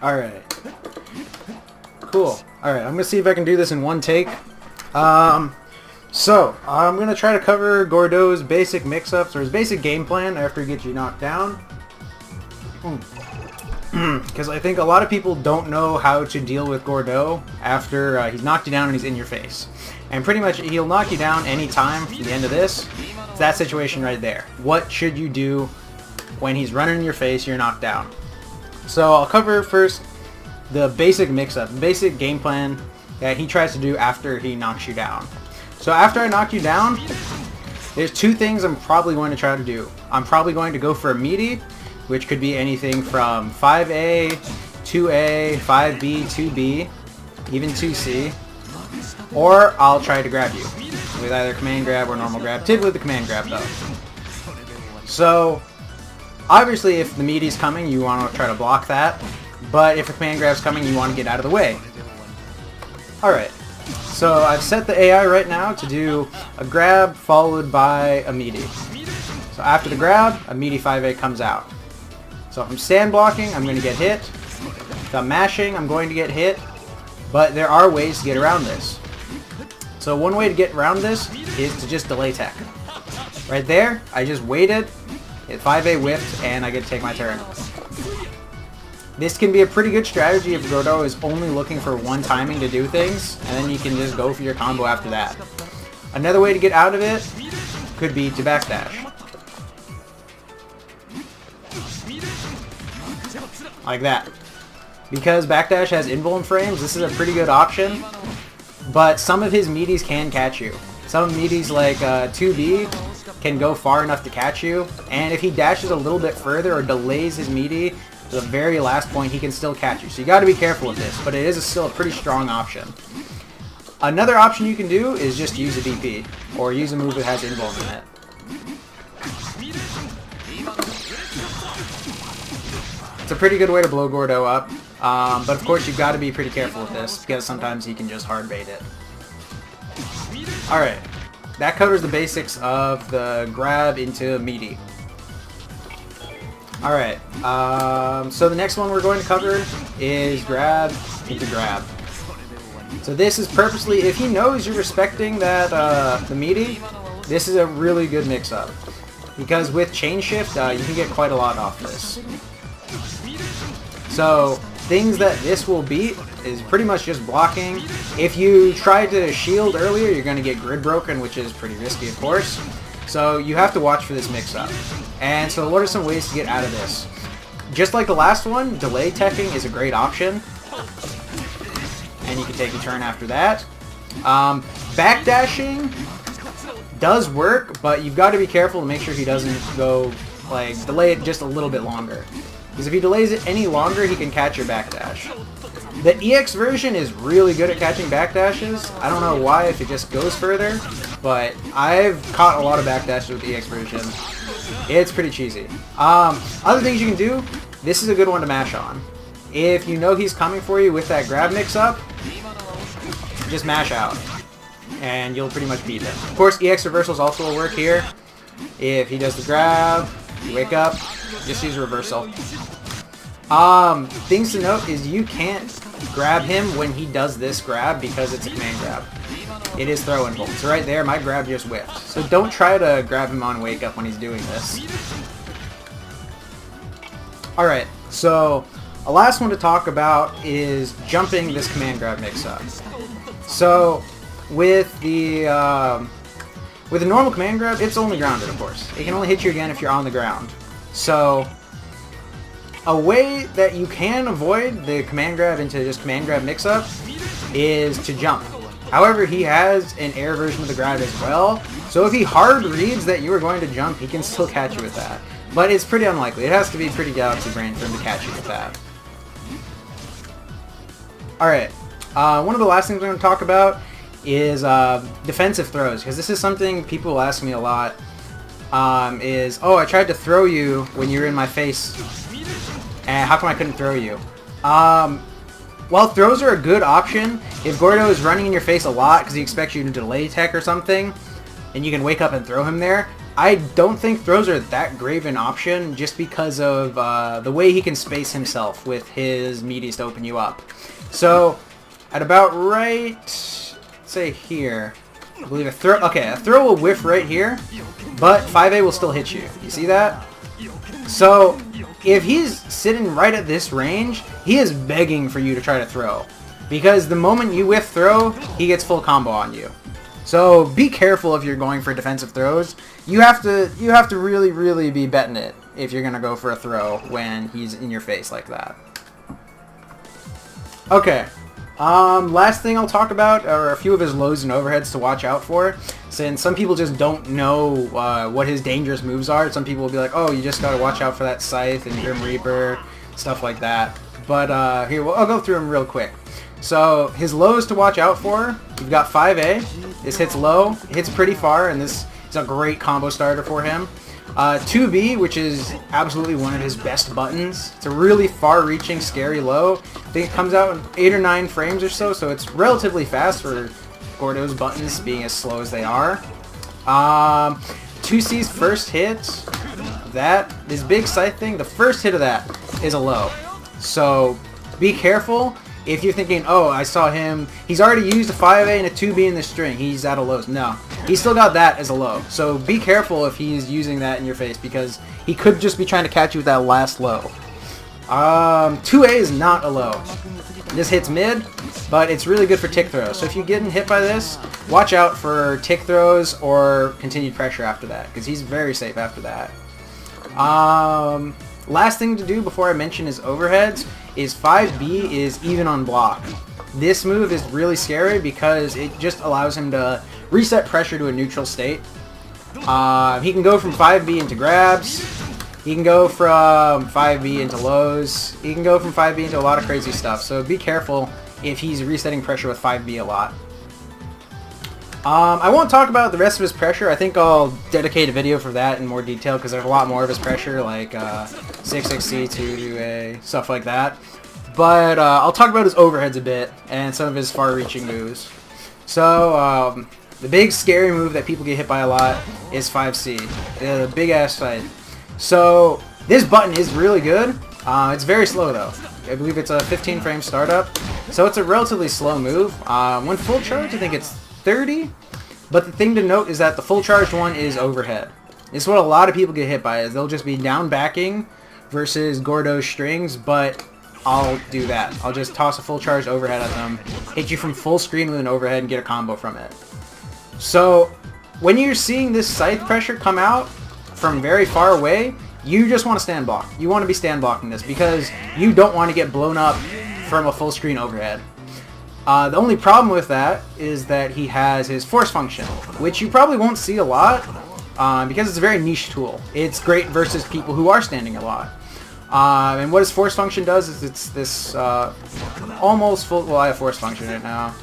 Alright. Cool. Alright, I'm gonna see if I can do this in one take. So, I'm gonna try to cover Gordeau's basic mix-ups, or his basic game plan after he gets you knocked down. Because I think a lot of people don't know how to deal with Gordeau after he's knocked you down and he's in your face. And pretty much he'll knock you down anytime from the end of this. It's that situation right there. What should you do when he's running in your face, you're knocked down? So I'll cover first the basic mix-up, basic game plan that he tries to do after he knocks you down. So after I knock you down, there's two things I'm probably going to try to do. I'm probably going to go for a meaty, which could be anything from 5A, 2A, 5B, 2B, even 2C. Or I'll try to grab you with either command grab or normal grab. Typically the command grab though. So obviously if the meaty's coming, you want to try to block that. But if the command grab's coming, you want to get out of the way. Alright. So I've set the AI right now to do a grab followed by a meaty. So after the grab, a meaty 5A comes out. So if I'm stand blocking, I'm going to get hit. If I'm mashing, I'm going to get hit. But there are ways to get around this. So one way to get around this is to just delay tech. Right there, I just waited, hit 5A whiffed, and I get to take my turn. This can be a pretty good strategy if Gordeau is only looking for one timing to do things, and then you can just go for your combo after that. Another way to get out of it could be to backdash. Like that. Because backdash has invuln frames, this is a pretty good option, but some of his meaties can catch you. Some meaties like 2B can go far enough to catch you, and if he dashes a little bit further or delays his meaty to the very last point, he can still catch you. So you got to be careful with this, but it is still a pretty strong option. Another option you can do is just use a DP, or use a move that has invuln in it. It's a pretty good way to blow Gordeau up, but of course you've got to be pretty careful with this, because sometimes he can just hard bait it. Alright, that covers the basics of the grab into meaty. Alright, so the next one we're going to cover is grab into grab. So this is purposely, if he knows you're respecting that the meaty, this is a really good mix-up. Because with chain shift, you can get quite a lot off this. So things that this will beat is pretty much just blocking. If you try to shield earlier, you're going to get grid broken, which is pretty risky, of course. So you have to watch for this mix-up. And so what are some ways to get out of this? Just like the last one, delay teching is a great option. And you can take a turn after that. Backdashing does work, but you've got to be careful to make sure he doesn't go, like, delay it just a little bit longer. Because if he delays it any longer, he can catch your backdash. The EX version is really good at catching backdashes. I don't know why, if it just goes further, but I've caught a lot of backdashes with the EX version. It's pretty cheesy. Other things you can do, this is a good one to mash on. If you know he's coming for you with that grab mix-up, just mash out, and you'll pretty much beat him. Of course, EX reversals also will work here. If he does the grab, you wake up, just use reversal. Things to note is you can't grab him when he does this grab because it's a command grab. It is throw invuln. So right there, my grab just whiffed. So don't try to grab him on wake up when he's doing this. Alright, so a last one to talk about is jumping this command grab mix-up. So with the normal command grab, it's only grounded, of course. It can only hit you again if you're on the ground. So a way that you can avoid the command grab into just command grab mix-up is to jump. However, he has an air version of the grab as well, so if he hard reads that you are going to jump, he can still catch you with that. But it's pretty unlikely. It has to be pretty galaxy brain for him to catch you with that. Alright, one of the last things I'm going to talk about is defensive throws, because this is something people ask me a lot. Oh, I tried to throw you when you were in my face, and how come I couldn't throw you? While throws are a good option, if Gordeau is running in your face a lot because he expects you to delay tech or something, and you can wake up and throw him there, I don't think throws are that grave an option just because of the way he can space himself with his meaties to open you up. So, at about right, say here, I believe a throw will whiff right here, but 5A will still hit you. You see that? So, if he's sitting right at this range, he is begging for you to try to throw. Because the moment you whiff throw, he gets full combo on you. So be careful if you're going for defensive throws. You have to really, really be betting it if you're gonna go for a throw when he's in your face like that. Okay. Last thing I'll talk about are a few of his lows and overheads to watch out for. Since some people just don't know what his dangerous moves are. Some people will be like, oh, you just gotta watch out for that Scythe and Grim Reaper, stuff like that. But here, I'll go through them real quick. So his lows to watch out for, you've got 5A. This hits low, hits pretty far, and this is a great combo starter for him. 2B, which is absolutely one of his best buttons. It's a really far-reaching, scary low. I think it comes out in 8 or 9 frames or so, so it's relatively fast for Gordeau's buttons being as slow as they are. 2C's first hit, this big Scythe thing, the first hit of that is a low. So be careful. If you're thinking, oh, I saw him, he's already used a 5A and a 2B in the string, he's at a low. No, he's still got that as a low. So be careful if he's using that in your face because he could just be trying to catch you with that last low. 2A is not a low. This hits mid, but it's really good for tick throws. So if you're getting hit by this, watch out for tick throws or continued pressure after that because he's very safe after that. Last thing to do before I mention his overheads is 5B is even on block. This move is really scary because it just allows him to reset pressure to a neutral state. He can go from 5B into grabs. He can go from 5B into lows. He can go from 5B into a lot of crazy stuff. So be careful if he's resetting pressure with 5B a lot. I won't talk about the rest of his pressure. I think I'll dedicate a video for that in more detail because there's a lot more of his pressure, like 6xc, 2A, stuff like that. But I'll talk about his overheads a bit and some of his far-reaching moves. So the big scary move that people get hit by a lot is 5C, the big-ass Scythe. So this button is really good. It's very slow though. I believe it's a 15-frame startup, so it's a relatively slow move. When full charge, I think it's 30, but the thing to note is that the full charged one is overhead. It's what a lot of people get hit by, is they'll just be down backing versus Gordeau's strings, but I'll do that. I'll just toss a full charged overhead at them, hit you from full screen with an overhead and get a combo from it. So when you're seeing this Scythe pressure come out from very far away, you just want to stand block. You want to be stand blocking this because you don't want to get blown up from a full screen overhead. The only problem with that is that he has his force function, which you probably won't see a lot because it's a very niche tool. It's great versus people who are standing a lot. And what his force function does is it's this almost full... Well, I have force function right now.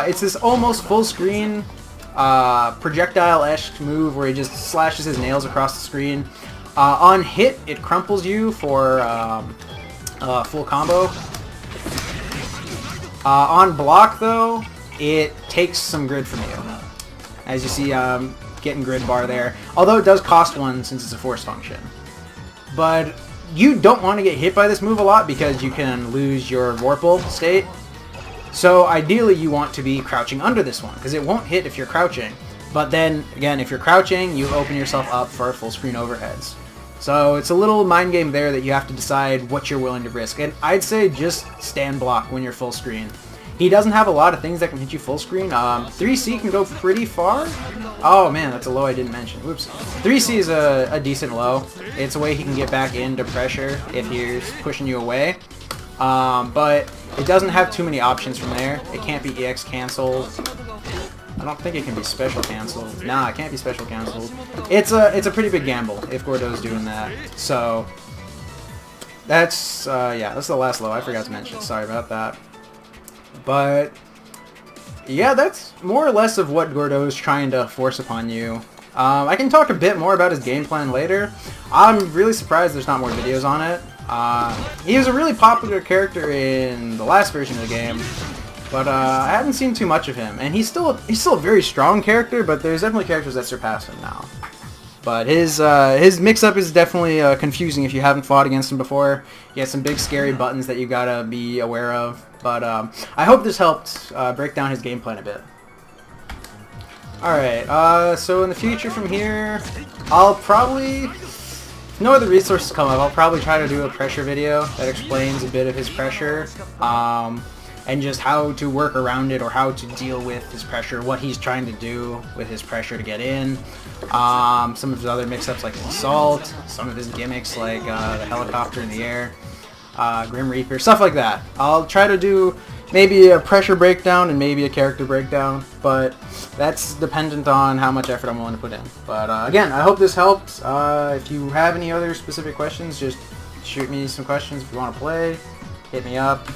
It's this almost full screen projectile-esque move where he just slashes his nails across the screen. On hit, it crumples you for full combo. On block, though, it takes some grid from you. As you see, getting grid bar there. Although it does cost 1 since it's a force function. But you don't want to get hit by this move a lot because you can lose your Vorpal state. So ideally you want to be crouching under this one because it won't hit if you're crouching. But then, again, if you're crouching, you open yourself up for full screen overheads. So it's a little mind game there that you have to decide what you're willing to risk. And I'd say just stand block when you're full screen. He doesn't have a lot of things that can hit you full screen. 3C can go pretty far. Oh man, that's a low I didn't mention. Whoops. 3C is a decent low. It's a way he can get back into pressure if he's pushing you away. But it doesn't have too many options from there. It can't be EX canceled. I don't think it can be special canceled. Nah, it can't be special canceled. It's a pretty big gamble if Gordeau's doing that. So that's yeah, that's the last low I forgot to mention. Sorry about that. But yeah, that's more or less of what Gordeau's trying to force upon you. I can talk a bit more about his game plan later. I'm really surprised there's not more videos on it. He was a really popular character in the last version of the game, but I haven't seen too much of him. And he's still a very strong character, but there's definitely characters that surpass him now. But his mix-up is definitely confusing if you haven't fought against him before. He has some big scary buttons that you gotta be aware of. But I hope this helped break down his game plan a bit. Alright, so in the future from here, I'll probably, if no other resources come up, I'll probably try to do a pressure video that explains a bit of his pressure. And just how to work around it or how to deal with his pressure, what he's trying to do with his pressure to get in. Some of his other mix-ups like Assault, some of his gimmicks like the helicopter in the air, Grim Reaper, stuff like that. I'll try to do maybe a pressure breakdown and maybe a character breakdown, but that's dependent on how much effort I'm willing to put in. But again, I hope this helped. If you have any other specific questions, just shoot me some questions if you want to play. Hit me up.